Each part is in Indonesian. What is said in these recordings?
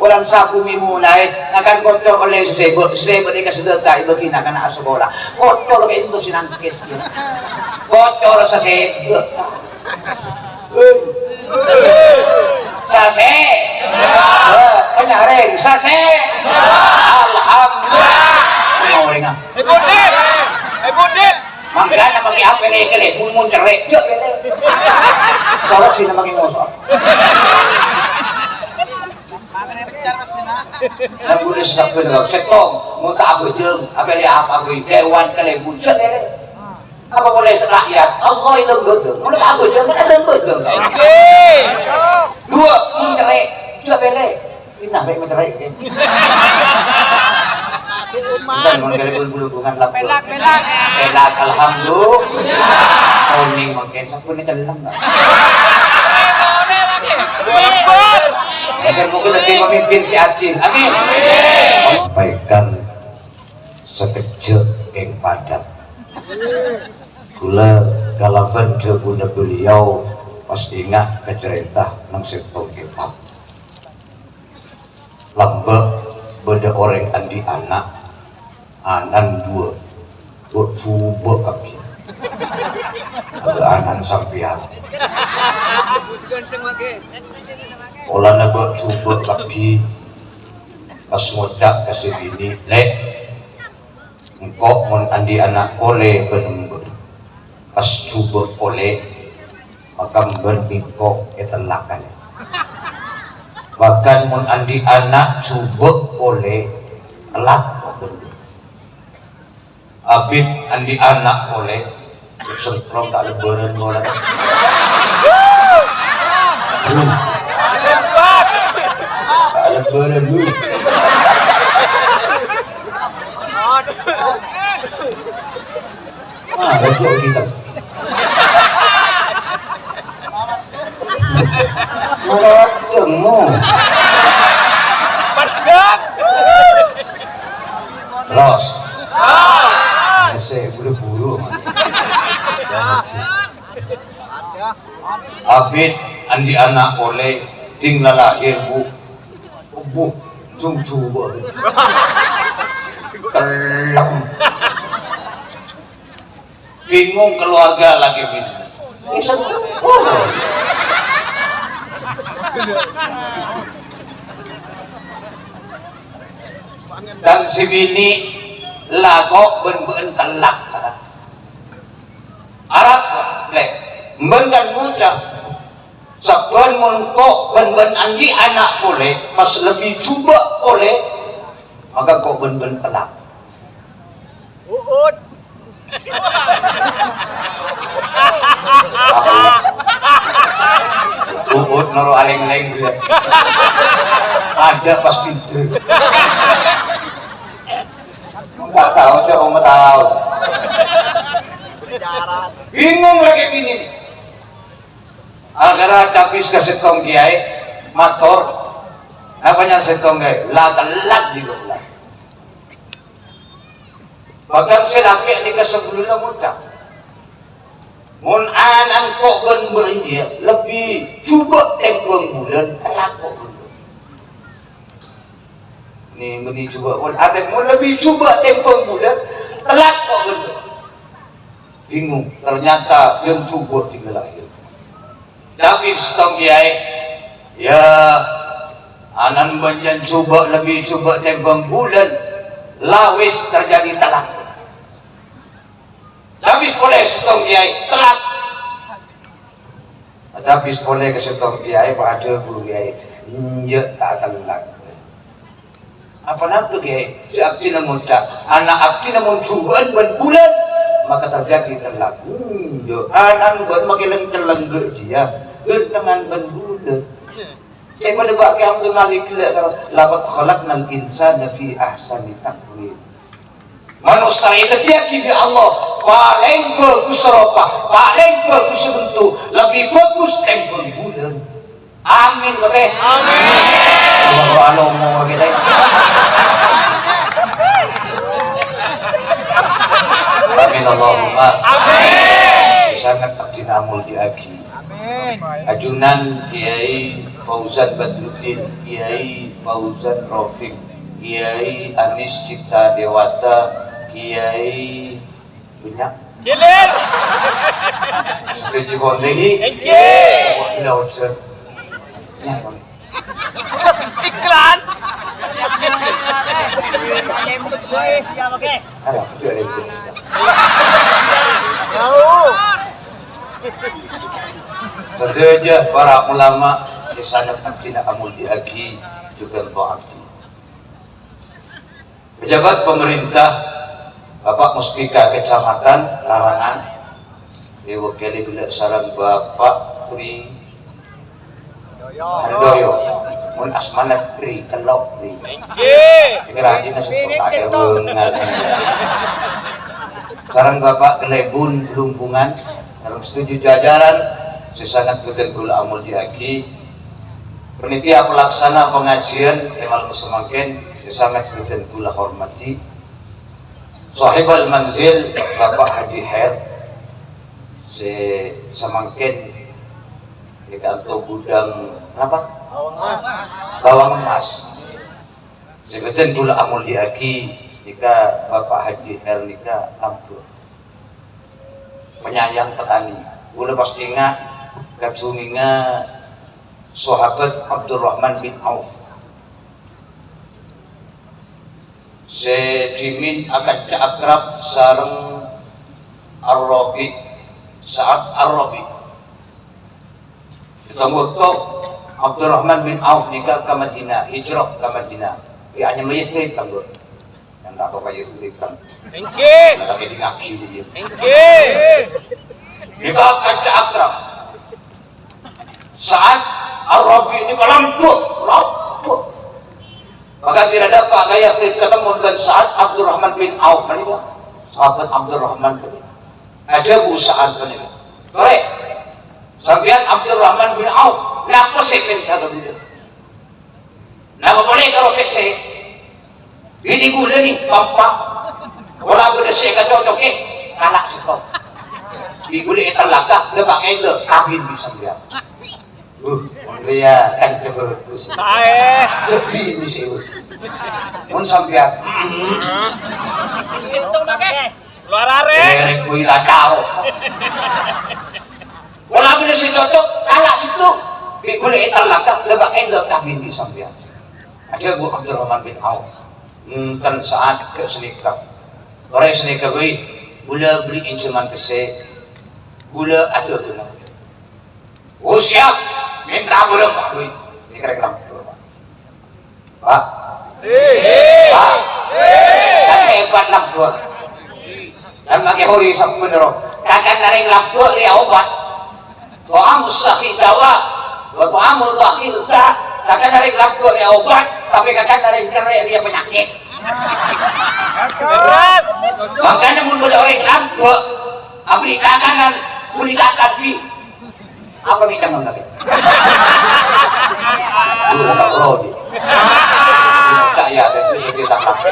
walang sa bumi muna akan kotor oleh sebo ni kasedeta ibu kina kana sekolah kotor itu sinangkis kotor sa sebo sase penyareng sase alhamdulillah mau nga Mangga pagi apa nih kele mumun cerai cek bele kalau sih namanya ngosot nah boleh sampai dengan setong mau tak apa jeng apa dia apa dewan kele buncet bele apa boleh rakyat Allah itu betul mau tak apa jeng kan ada betul dua mun cerai cek bele pindah baik mencerai dan menggalakkan hubungan lapor pelak alhamdulillah oning makin sapun ni dalam agar mungkin nanti memimpin si Acil amin sampaikan sekejap yang padat kula kalaban jebuna beliau pas ingat kecerita nang setong kepap lambak beda orang andi anak anan dua buat coba kami ada anan sampian olah nak buat coba kami pas ngodak kasih bini lek engkau mon andi anak oleh benember pas coba oleh maka berbingkok etelakan bahkan mon andi anak coba oleh telak abid andi anak oleh semprong tak lebaran bola tak lebaran lu rejek kita melewat demo pedang los saya buru-buru abid andi anak oleh tinggal lahir bu coba kelam bingung keluarga lagi dan si bini lagok ben telak Arab lek mendan muda saban monko ben andi anak boleh pas lebih coba boleh maka kok ben telak uut noro aleng-aleng dia ada pas pintu nggak tahu coba mau tahu bingung lagi bini agar tapis ke setong kiai motor apanya setong kiai lag juga bahkan selaki di kesebelumnya muda mun anan kok ben dia lebih coba tempeng bulan telak kok ini juga pun ada mau lebih coba tempeng bulan telak kok bener bingung ternyata yang coba tinggal lahir tapi setong kiai ya anan banyak coba lebih coba tempeng bulan lawis terjadi telak tapi boleh setong kiai telak tapi boleh ke setong kiai pada guru kiai injek tak telak apa nampak kiai si abdi namun tak anak abdi namun cubaan bulan maka terjadi telak anak buat makin lengke dia lentengan bulan saya pada bak yang mengali kelak kalau laqad khalaqnal insana fi ahsani taqwim manusia itu dia kira Allah paling bagus serupa paling bagus bentuk lebih bagus tempel bulan amin boleh amin Allah mau kita amin Allahumma amin sangat abdi namul di abi Ajunan Kiai Fauzan Badruddin, Kiai Fauzan Rafiq, Kiai Anis Cipta Dewata, Kiai banyak. Gilir. Setuju kau lagi? Oke. Tidak usah. Nyata. Iklan. Ada apa tuh ada yang bisa? Saja para ulama di sana tidak amul diagi juga taati. Pejabat pemerintah, Bapak Muspika Kecamatan Larangan, diwakili bila sarang Bapak Tri Handoyo, mun asmanat Tri Kelop Tri. Ini rajin na support ada bengal. Sarang Bapak Kelebun Lumpungan, dalam setuju jajaran, sesangat betul amul diagi. Panitia pelaksana pengajian Emal Musemaken, sesangat betul hormati. Sahibul manzil Bapak Haji Her, si Semangkin di kantor gudang apa? Bawang emas. Sebenarnya gula amul diaki jika Bapak Haji Her nika ampun. Penyayang petani. Gula pas ingat kacunginga sahabat Abdurrahman bin Auf. Sejimin akan keakrab sareng Ar-Rabi saat Ar-Rabi ketemu tok Abdurrahman bin Auf nikah ke Madinah, hijrah ke Madinah. Dia hanya Yathrib kan bro, yang tak apa Yathrib kan lagi di ngaji dia nikah akan keakrab saat Ar-Rabi ini lampuk maka tidak dapat gaya ketemu dengan saat Abdurrahman bin Auf menikah sahabat Abdurrahman aja Saad menikah korek sampian Abdurrahman bin Auf napa sih pinta begitu nama boleh kalau pesek ini gula nih pampak wala berdesek kan cocoknya kalak sekop di gula itu lagak lebak itu kabin bisa lihat dia kan terus jadi ini sih mun sampean Itu make. Luar are. kuwi la tao wala bila si cocok kalah situ di gule italaka lebak endo kami di sampean ada Bu Abdurrahman bin Auf kan saat ke senikah orang senikah gue gula beli incuman kese gula ada gula oh siap minta gula Pak gue ini keren Pak Pak kan hebat lampur dan pakai hori sampai bener kakak naring lampur dia obat ta'amul sakhi dawa wa ta'amul bakhil da kakak naring lampur dia obat tapi kakak naring kere dia penyakit makanya mun boleh orang lampur abri kakanan tuli kakak di apa minta ngomong lagi lu tak perlu di tak ya itu dia tak lampur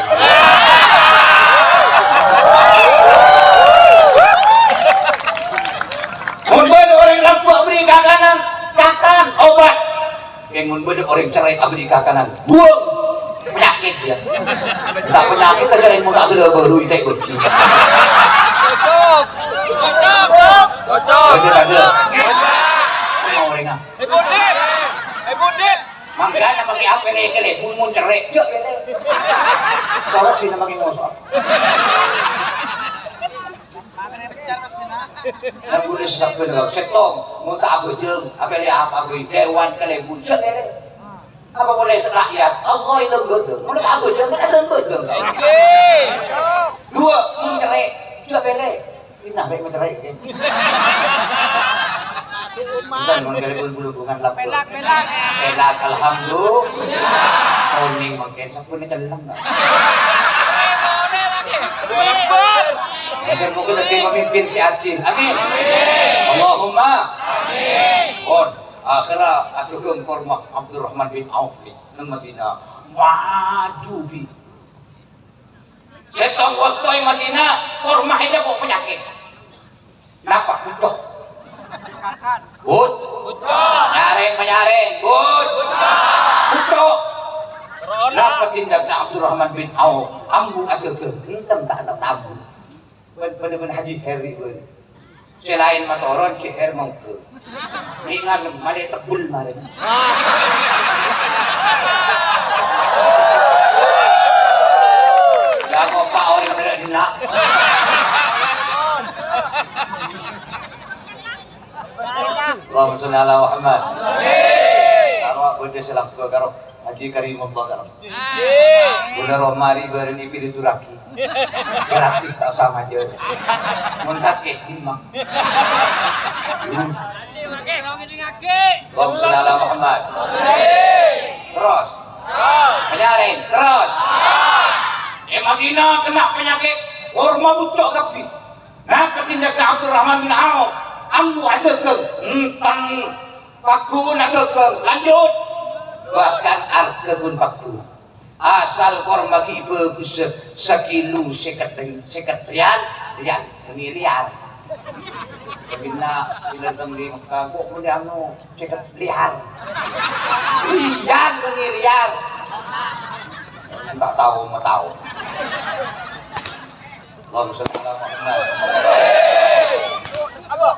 mun boleh orang lampur abri kakanan kakan obat yang mun boleh orang cerai abri kakanan buang penyakit dia tak penyakit aja yang mun ada baru itu kunci cocok ada mau orang makanya pakai apa nih kele mun cerai cek kele kalau tidak pakai ngosok dan boleh sesak benar setong mau tak apa jeng apa dia apa gue dewan kele buncet kele apa boleh rakyat Allah itu betul mau tak apa jeng kan ada betul dua mun cerai cek kele ini baik mencerai dan mun kele pun hubungan lapor pelak alhamdulillah kuning makin sapun itu dalam enggak dan mungkin nanti memimpin si Acil amin Allahumma amin akhirnya atukeun korma Abdurrahman bin Auf nang Madinah maju bi setong waktu yang Madinah korma aja kok penyakit kenapa butuh Abdurrahman bin Auf ambu aja ke hitam tak tabu bener-bener haji heri bener selain matoron si her mau ke ingat mana tebul mana dah ngopa orang yang tidak dinak Allahumma sholli ala Muhammad karo benda selak ke karo Haji Karimullah karo bunda romari beren ipi dituraki gratis sama aja mun kakek himang Allahumma sholli ala Muhammad terus penyaring terus Madinah kena penyakit kurma bucok tapi nah ketindak Abdurrahman bin Auf ambu aja ke entan paku aja ke lanjut bahkan arke pun paku asal korma ki bagus sekilu seket rial miliar bila temui kagok mendiano seket liar miliar tak tahu mau tahu Allahumma sholli ala Muhammad apa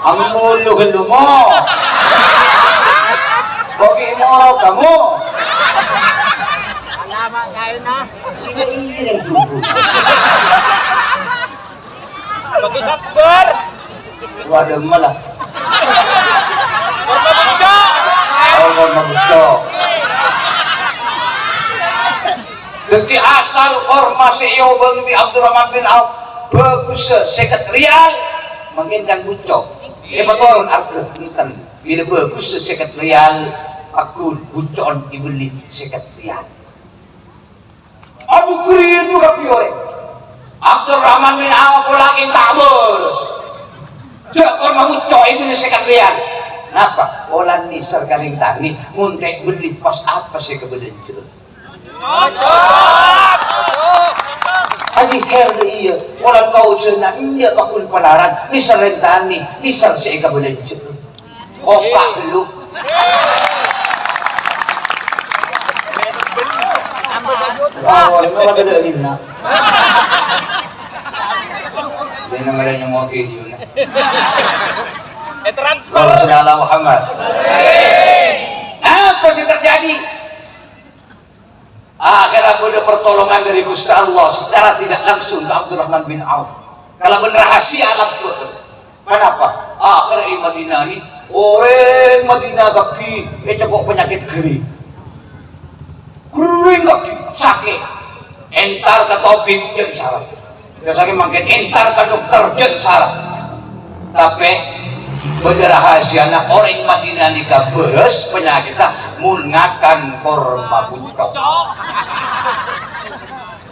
Amuluhin mo Bogi mo raw kamu Alamak kain na Iiring grupo Bagi sabar. Wadah malah Korma bucok. Allah mabucok Jadi asal korma seyo bang bi Abdurrahman bin Auf bagus seket rial menginkan bucok betul arke enten bila bagus seket rial aku bucon dibeli seket rial Abu Kuri itu rapi orang Abdurrahman bin Auf ulangin tak boros jak korma bucok itu seket rial kenapa? Olan ni sergaling tani muntek beli pas apa sih kebedencel Haji Herli iya walau kau cina iya bakul pelaran nisar rentani nisar seika belencer opak dulu oh ini apa ada lina dia namanya mau video na Transfer. Allahumma sholli ala Muhammad apa sih terjadi akhirnya ada pertolongan dari Gusti Allah secara tidak langsung ke Abdurrahman bin Auf kalau bener rahasia alam kenapa? akhirnya di Madinah ini orang Madinah kaki itu kok penyakit kering kaki sakit entar ke topik yang salah biasanya makin entar ke dokter yang salah tapi bener rahasia orang Madinah ini beres penyakitnya mungakan korma bucok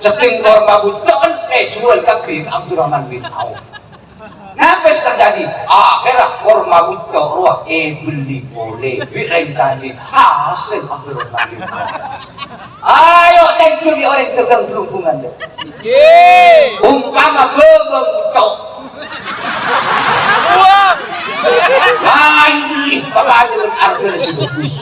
ceting korma bucok jual kaki Abdurrahman bin Auf kenapa terjadi? akhirnya korma bucok ruah beli boleh birentani hasil Abdurrahman bin Auf ayo tentu di orang tegang perhubungan umpama bebeng bucok ayo beli bapak dengan harga si bagus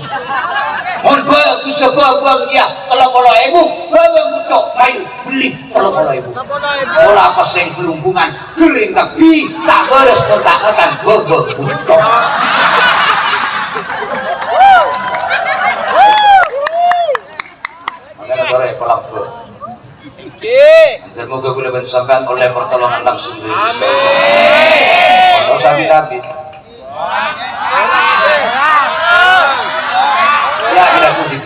mohon bagus sebabang ya kalau ibu bebeng bucok ayo beli kalau ibu bola apa sering perhubungan kering tapi tak beres kontak-kontak bebeng bucok makanya boleh pulang ke dan moga boleh disampaikan oleh pertolongan langsung dari Gusti Allah. Kalau sabi nabi ya tidak cuti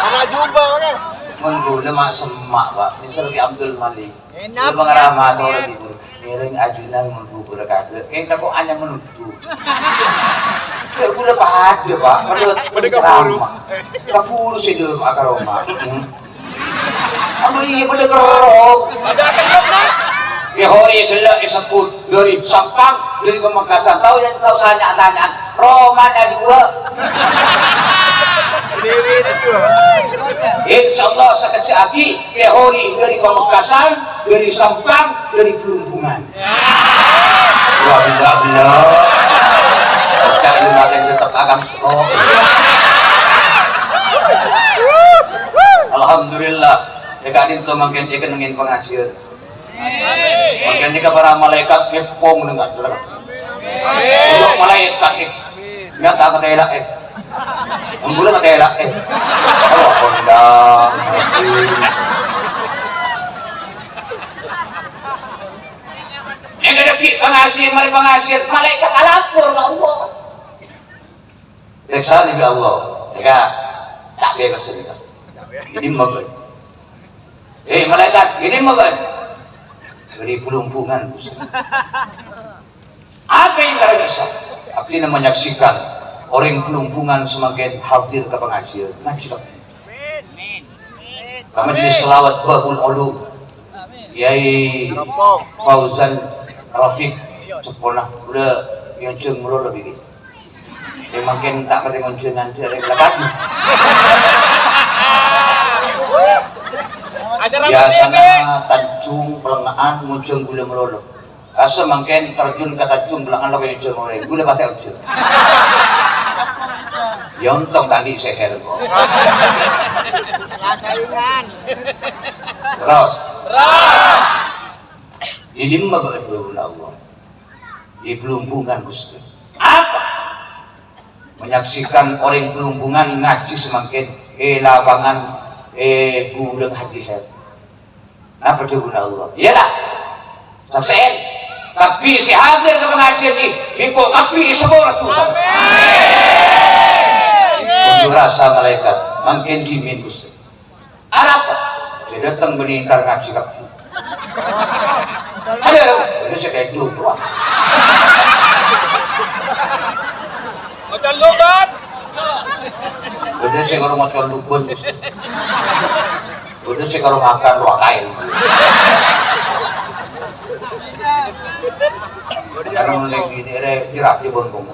Ada jumpa kan? Menunggu lemak semak pak. Ini Sergi Abdul Malik. Enak. Lu mengeramah atau lebih buruk. Miring ajunan menunggu berkata. Kita kok hanya menuju. Tidak boleh pada pak. Pada keramah. Kapur sih dulu akar rumah. Apa ini pada kerong? Ada kenyop nak. Ya hori gelak disebut dari Sampang dari Pemekasan. Tahu yang tahu saya tanya. Roman ada dua. Dewi itu. Insyaallah sekejap lagi Hori dari Pamekasan, dari Sampang, dari Pelumpungan. Wah bila. Cari makan tetap akan kok. Alhamdulillah. Dekat itu makin ikan dengan pengajian. Makin jika para malaikat kepong dengan terang. Untuk malaikat nyata kata elak Unggulan kata elak Allah kondang ini deki pengajian mari pengajian malaikat alapur Allah deksa juga Allah deka tak biar kesini ini magan malaikat ini magan beri pelumpungan apa yang terjadi? Abdi menyaksikan orang pelumpungan semakin hadir ke pengajian ngaji lagi. Kami jadi selawat babul ulu Yai Fauzan Rafiq sepona udah yang ceng mulu lebih guys. Yang makin tak pada ngoncengan dari belakang. Biasanya tanjung pelengahan muncul gula melolo. Asa makin terjun ke tanjung pelengahan lo kayak muncul mulai gula pasti muncul. Yontong tadi seher kok. Terus. Jadi mbak berdua Allah. Di Pelumpungan Gusti. Apa? Menyaksikan orang Pelumpungan ngaji semakin lapangan gudang hati her. Apa guna Allah? Iyalah. Saksikan. Tapi si hadir ke pengajian ini, ikut api semua susah. Unjuk rasa malaikat, makin dimin Gusti. Arab, dia datang meninggal ngaji kaki. Ada, ini saya kayak dulu. Macam lubat. Udah saya kalau makan luban Gusti. Udah saya kalau makan ruang kain. Karena lagi ini ada jerak di bongkong.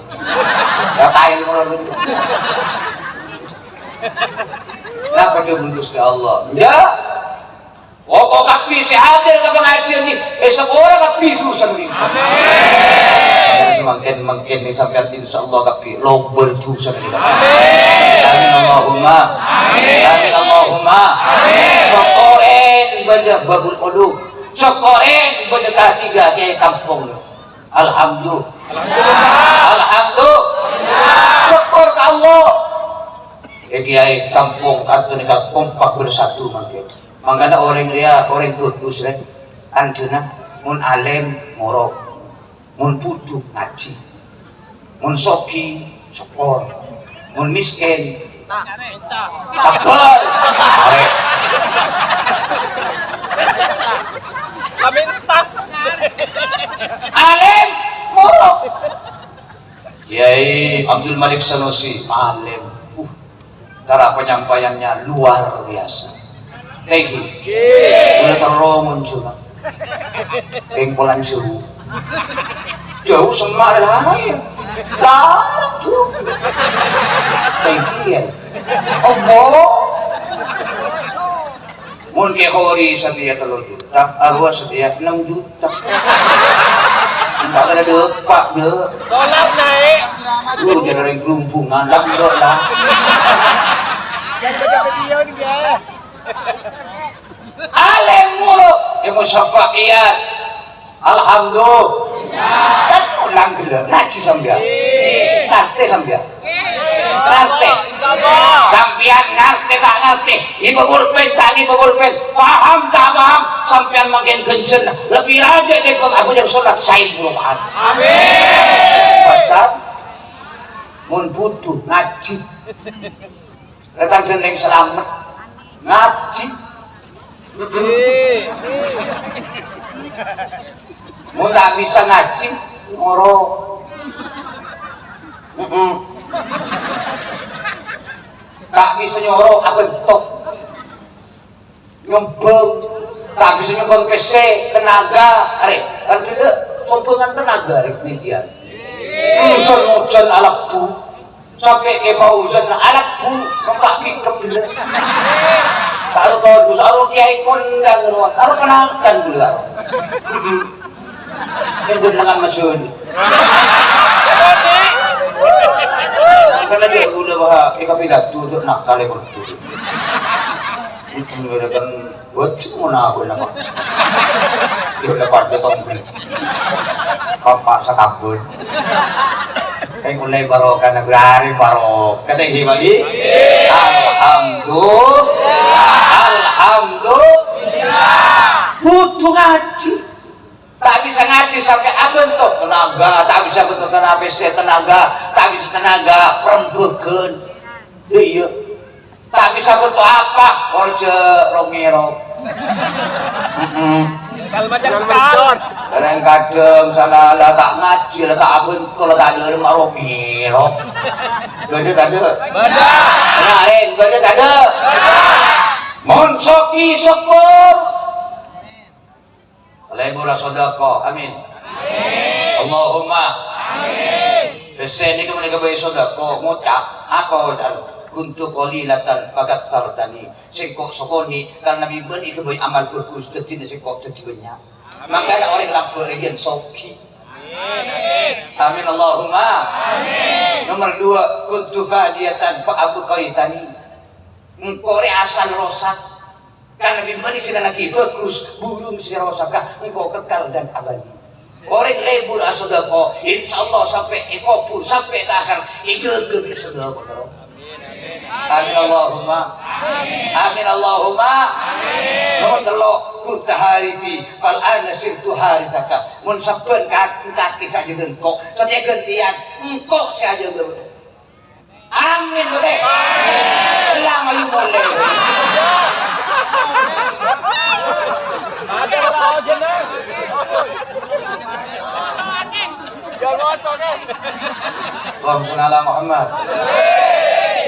Ya kain kalau dulu. Kenapa dia mendus ke Allah? Ya. Pokok kapi si hadir ke pengajian ini. Seorang kapi itu sendiri. Amin. Semakin ini sampai insya Allah kapi lobel itu sendiri. Amin Allahumma. Amin Allahumma. Sokoren bedah babul ulu. Sokoren bedah ketiga kayak kampung. Alhamdulillah. Syukur ke Allah. Kiai kampung atau nikah kompak bersatu makin. Mangkana orang dia orang tutus rek. Anjuna mun alim morok, mun putu ngaji, mun soki syukur, mun miskin sabar. Kamintak. Alim morok. Kiai Abdul Malik Sanusi alim. Cara penyampaiannya luar biasa. Thank you. Udah terlalu muncul. Pengkolan jauh. Jauh sama lain. Jauh. Thank you. Allah. Mungkin Hori setia 3 juta, Arwah setia 6 juta. Enggak ada depak je. Solar naik. Lu jadi orang Pelumpungan lah, enggak lah. Alim mulu, ilmu syafaiyat. Alhamdulillah. Kan ulang gelap, ngaji sambil. Ngerti sambil. Ngerti. Sampian ngerti tak ngerti. Ibu pulpen tak ibu pulpen. Paham tak paham. Sampian makin gencen. Lebih aja deh aku yang sholat sain puluhan. Amin. Bahkan mun butuh ngaji. Datang jeneng selamat ngaji. Mau tak bisa ngaji ngoro. Tak bisa nyoro apa tok nyembeng, tak bisa nyembeng PC tenaga, kan tidak sumbangan tenaga penelitian. Muncul alat bu, sampai ke Fauzan alat bu, nampak pikap dulu. Taruh kau taruh kiai kondang dulu, taruh kenalkan dulu taruh. Yang dengan macam ni. Karena dia udah bahas ika pidato tu nak kali betul. Itu dia kan buat cuma nak buat apa? Dia dapat dia tombol. Papa sakabun. Kayak mulai barokah nak berari barok. Kata dia bagi. Alhamdulillah. Butuh ngaji. Tak bisa ngaji sampai bentuk tenaga, tak bisa bentuk tenaga PC tenaga, tak bisa tenaga perempuan. Iya, tak bisa bentuk apa? Orce Romero. Kadang-kadang salah lah tak ngaji lah tak bentuk lah tak ada rumah Romero. Gede tak ada. Nah, gede tak ada. Monsoki syukur. Lebulah sodako, amin. Allahumma. Bese ni kemudian kebayi sodako, ngucap apa dan untuk kolilatan fakat sartani. Sekok sokoni karena Nabi beri kebayi amal bagus, tidak sekok tertibanya. Maka ada orang lampu region soki. Amin Allahumma. Nomor 2, kuntu fadiyatan fa abu kaitani. Engkau asal rosak. Karena bimani cina lagi bagus burung si rosakah engkau kekal dan abadi. Orang lebur asodako, insyaallah sampai ekopur sampai takhir ikut sodako. Amin Allahumma. Amin Allahumma. Nomor 3, kunta harifi fal ana sirtu harithaka. Mun saben kaki saja engkau saja gantian engkau saja betul. Amin betul. Lama you boleh. Ada tahu jenak. Jangan masuk kan? Allahumma shalli ala Muhammad.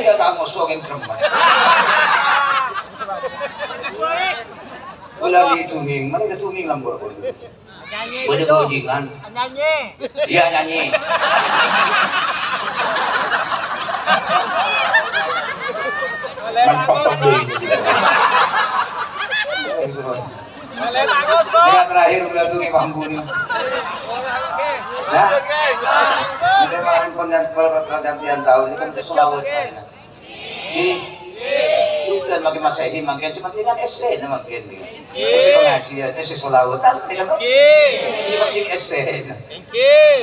Dia tak ngosongin kerempat. Wala di tuning, mana ada tuning lambur pun. Boleh bojingan. Nyanyi. Iya nyanyi. Nampak tombol ini. Boleh tak gosok. Bila terakhir bila tuning bambu ni. Nah, ini kemarin pergantian tahun ini kan ke Sulawesi. Bukan makin Masehi, makin semakin kan essay makin ni. Essay pengajian, essay Sulawesi. Tak tidak tu. Makin essay.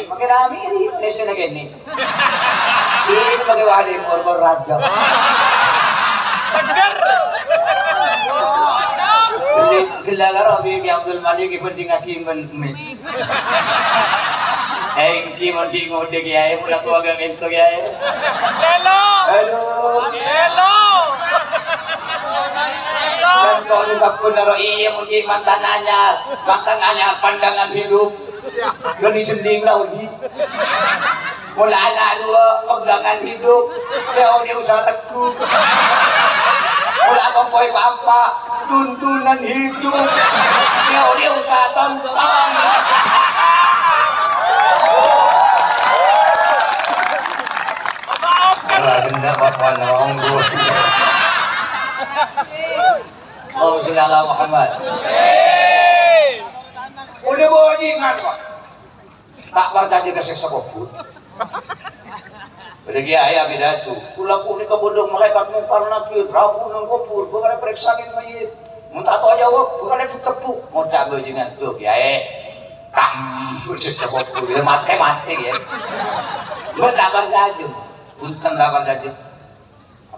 Makin rami ni essay lagi ni. Ini makin wahdi kor raja. Gila Rabi Abdul Malik penting hakim men. Engki mandi ngode kiai mula tu agak ento kiai. Hello. Hello. Dan kau ni kapun naro iya mungkin mantan anyar pandangan hidup. Gani sending lah uji. Mula anak 2 pandangan hidup. Saya dia usaha tekuk. Mula kompoy apa tuntunan hidup. Saya dia usaha tonton. Benda apa orang dua. Oh, Allahumma Muhammad. Udah bawa ingat kok. Tak pernah jaga seksa kubur. Bagi ayah bidatu. Kulaku ni kabodong malaikat mungkar nakir. Rabu nang kubur. Bukan ada periksain mayit. Muntah tahu jawab. Bukan ada tepuk. Mau tak berjengan tu kiai. Kamu seksa kubur. Bila mati ya. Berdabar saja. Punten dapat saja.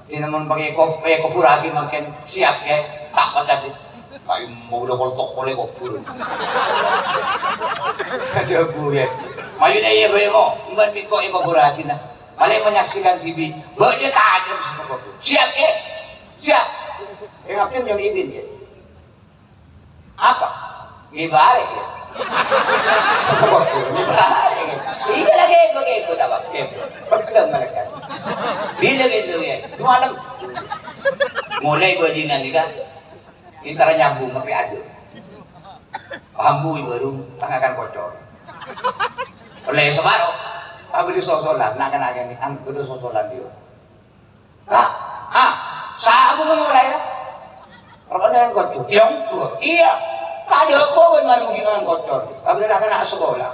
Di namun pakai kubur lagi makin siap ya. Tak apa tadi. Kayu mau udah koltok oleh kubur. Ada kubur ya. Maju dah ya bayar Mbak Miko yang kubur lagi nak. Malah menyaksikan TV. Dia tak ada sama kubur. Siap ya. Siap. Yang abdin yang izin ya. Apa? Gibalik ya. Gibalik. Iya lagi begitu dapat. Betul mereka. Bila gitu ya. 2 malam. Mulai bajingan ni kan. Intara nyambung tapi ada. Hambui baru tangakan kocor. Oleh separuh. Aku disosolan, nak kena ni, aku disosolan dia. Sabu mulai dah. Apa dengan kocor? Iya. Tak ada apa pun malu dengan kocor. Aku dah kena sekolah.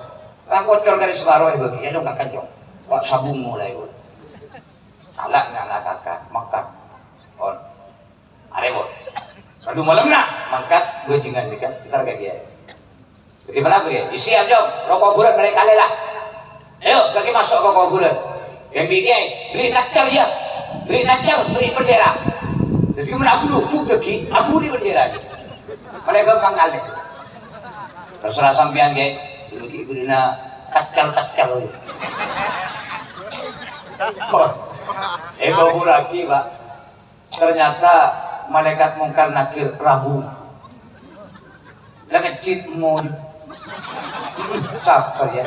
Kan kocor dari separuh bagi, ya dong kakak jong. Wak sabung mulai pun. Alak nak kakak makan. On. Arebot. Aduh malam nak mangkat bajingan ni kan, kita kayak dia. Bagaimana dia? Isi jom, rokok bulan mereka lelah. Ayo, lagi masuk rokok bulan. Yang bikin, beli traktor ya, beli traktor, beli bendera. Jadi kemudian aku lupuk lagi, aku beli bendera. Mereka panggil. Terserah sampean ke, beli na traktor. Baru lagi pak. Ternyata malaikat mungkar nakir Rabu. Lagi cit mun. Sabar ya.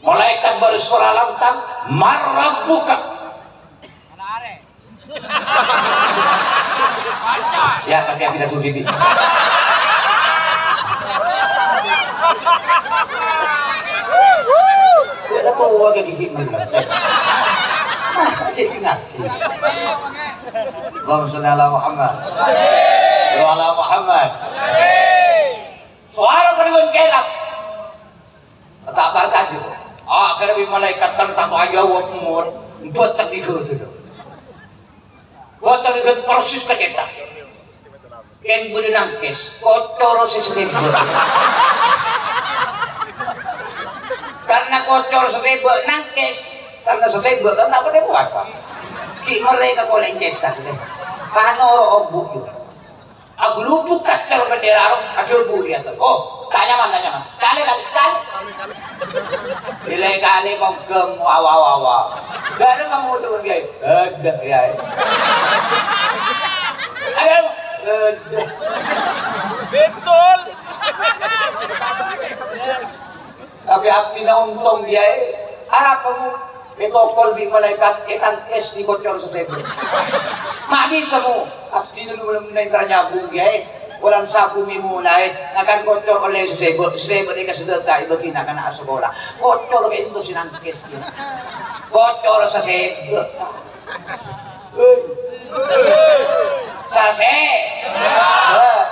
Malaikat bersuara lantang, "Marabbuka." Ya, tapi yang tidak tuh bibi. Dia tahu agak gigit melang. Jadi ngerti. Allahumma sholli ala Muhammad. Wa ala Muhammad. Suara peringon kelap. Tak barka je. Akhirnya malaikat kan tak aja umur buat tak dikau tu. Buat tak dikau persis keceta. Ken boleh nangkis, kotor seseribu. Karena kotor seribu nangkis, karena seribu kan tak boleh buat apa. Ki mereka kolej cetak deh. Panoro obu. Aku lupuk kacal bendera ro, aduh buri atau. Oh, tak nyaman. Kali. Kali kongkem wawa. Dari kamu tu dia. Ada ya. Ayo. Betul. Tapi abdi na untung dia. Harap kamu Betokol bi malaikat etang es di kocor sa table. Mami sa mo, abdi na naman na yung tranyabong ya walang sapo mi muna akan kocor oleh sa table. Sa table ni kasadata, iba kinakana sa bola. Kocor kayo ito sinangkes niya. Kocor sa table. Sase.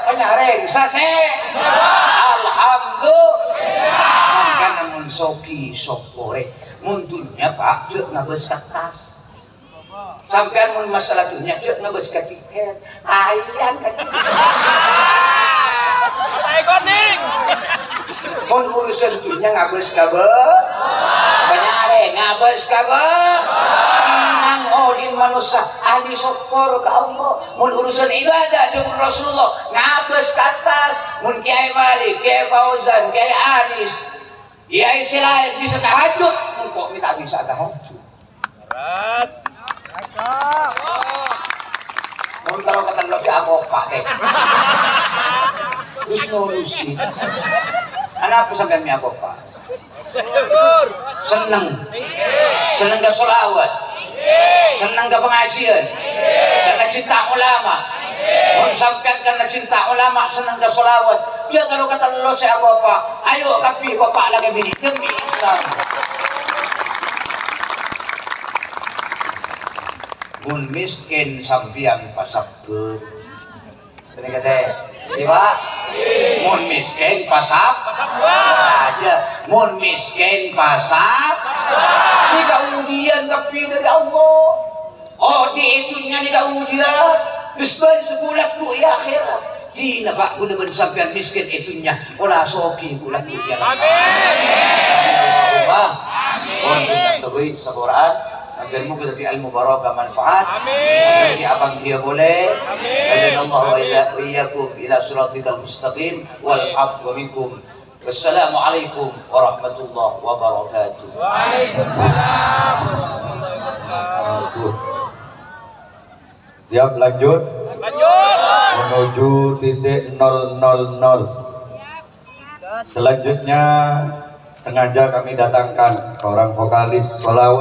Panyareng, sase. Alhamdulillah. Maka namun soki sopore. Mundunya pak, cek ngabes kertas. Sampean mun masalah dunia cek ngabes tiket. Ayang kan. Ikonik. Mun urusan dunia ngabes kabe. Panyare ngabes kabe. Tenang odin manusia ahli syukur ke Allah. Mun urusan ibadah jeung Rasulullah ngabes kertas. Mun Kiai Malik, Kiai Fauzan, Kiai Anis, Kiai Silain bisa tahajud, kok kita bisa tahajud. Ras. Mun kalau kata lebih aku pakai. Usnulusi. Anak pesan mi aku pak. Seneng ke sholawat, seneng ke pengajian, karena cinta ulama. Mun sampean karena cinta ulama seneng ke sholawat. Dia kalau kata lo saya apa? Ayo kapi bapak lagi bini demi Islam. Mun miskin sampian pasabkeun. Ini kata, iya mun miskin pasab aja. Mun miskin pasab. Ini kaulian kapi dari Allah. Oh di itunya di kaulian. Bisbal sebulan bu ya akhirat. Di nabak guna sampean miskin itunya. Olah soki gula ya. Amin. Amin. Kita tahu saburan. Agar muka dari ilmu barakah manfaat. Amin. Agar abang dia boleh. Amin. Allah wa iyyakum ila siratal mustaqim wal afwa minkum. Wassalamualaikum warahmatullahi wabarakatuh. Waalaikumsalam warahmatullahi wabarakatuh. Siap lanjut. Lanjut. menuju titik 000. Selanjutnya sengaja kami datangkan seorang vokalis solo